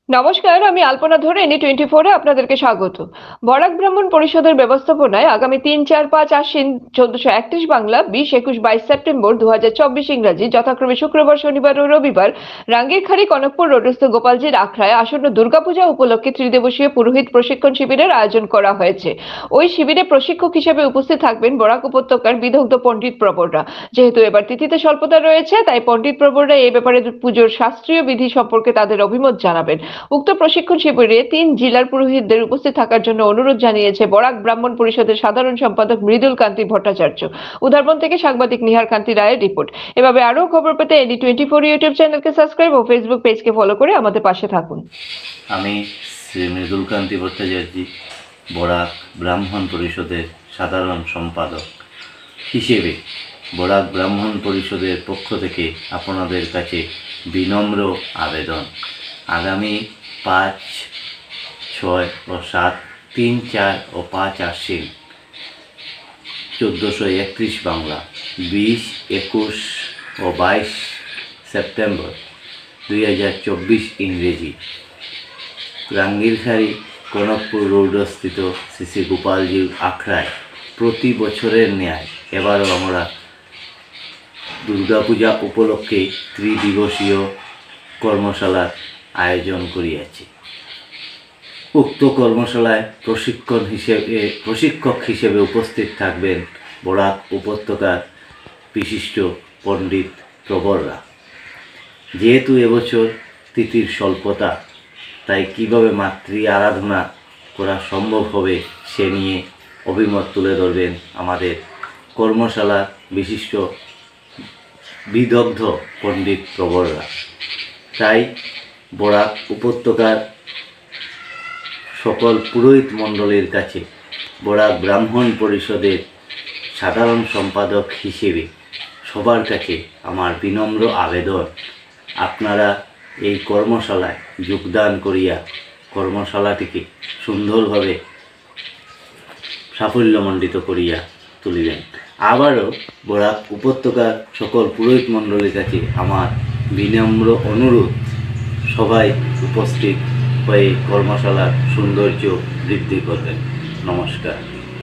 নমস্কার, আমি আলপনা ধরে এনি 24-এ আপনাদেরকে স্বাগত। বরাক ব্রাহ্মণ পরিষদের ব্যবস্থাপনায় আগামী 3, 4, 5 আশ্বিন 1431 বাংলা, 20, 21, 22 সেপ্টেম্বর 2024 ইংরাজি যথাক্রমে শুক্রবার, শনিবার ও রবিবার রাঙ্গিরখাড়ি কনকপুর রোডস্থ গোপালজির আখড়ায় আসন্ন দুর্গাপূজা উপলক্ষে ত্রিদিবসীয় পুরোহিত প্রশিক্ষণ শিবিরের আয়োজন করা হয়েছে। ওই শিবিরে প্রশিক্ষক হিসেবে উপস্থিত থাকবেন বরাক উপত্যকার বিদগ্ধ পণ্ডিত প্রবররা। যেহেতু এবার তিথিতে স্বল্পতা রয়েছে, তাই পণ্ডিত প্রবররা এই ব্যাপারে পুজোর শাস্ত্রীয় বিধি সম্পর্কে তাদের অভিমত জানাবেন। উক্ত প্রশিক্ষণ শিবিরে 3 জেলার পুরোহিতদের উপস্থিত থাকার জন্য অনুরোধ জানিয়েছে বরাক ব্রাহ্মণ পরিষদের সাধারণ সম্পাদক মৃদুল কান্তি ভট্টাচার্য। উদারবন থেকে সাংবাদিক নিহার কান্তি রায়ের রিপোর্ট। এভাবে আরও খবর পেতে এনি 24 ইউটিউব চ্যানেলকে সাবস্ক্রাইব ও ফেসবুক পেজকে ফলো করে আমাদের পাশে থাকুন। আমি শ্রী মৃদুল কান্তি ভট্টাচার্য, বরাক ব্রাহ্মণ পরিষদের সাধারণ সম্পাদক হিসেবে বরাক ব্রাহ্মণ পরিষদের পক্ষ থেকে আপনাদের কাছে বিনম্র আবেদন, আগামী 5, 6 ও 7, 3, 4 ও 5 আশ্বিন 1431 বাংলা, 20, 21 ও 22 সেপ্টেম্বর 2024 ইংরেজি রাঙ্গিরখাড়ি কনকপুর রোডস্থিত শ্রী শ্রী গোপালজির আখড়ায় প্রতি বছরের ন্যায় এবারও আমরা দুর্গাপূজা উপলক্ষে ত্রিদিবসীয় কর্মশালার আয়োজন করিয়াছি। উক্ত কর্মশালায় প্রশিক্ষক হিসেবে উপস্থিত থাকবেন বরাক উপত্যকার বিশিষ্ট পণ্ডিত প্রবররা। যেহেতু এবছর তিথির স্বল্পতা, তাই কিভাবে মাতৃ আরাধনা করা সম্ভব হবে সে নিয়ে অভিমত তুলে ধরবেন আমাদের কর্মশালার বিশিষ্ট বিদগ্ধ পণ্ডিত প্রবররা। তাই বরাক উপত্যকার সকল পুরোহিত মণ্ডলীর কাছে বরাক ব্রাহ্মণ পরিষদের সাধারণ সম্পাদক হিসেবে সবার কাছে আমার বিনম্র আবেদন, আপনারা এই কর্মশালায় যোগদান করিয়া কর্মশালাটিকে সুন্দরভাবে সাফল্যমণ্ডিত করিয়া তুলিবেন। আবারও বরাক উপত্যকার সকল পুরোহিত মণ্ডলীর কাছে আমার বিনম্র অনুরোধ, সবাই উপস্থিত হয়ে কর্মশালার সৌন্দর্য বৃদ্ধি করবেন। নমস্কার।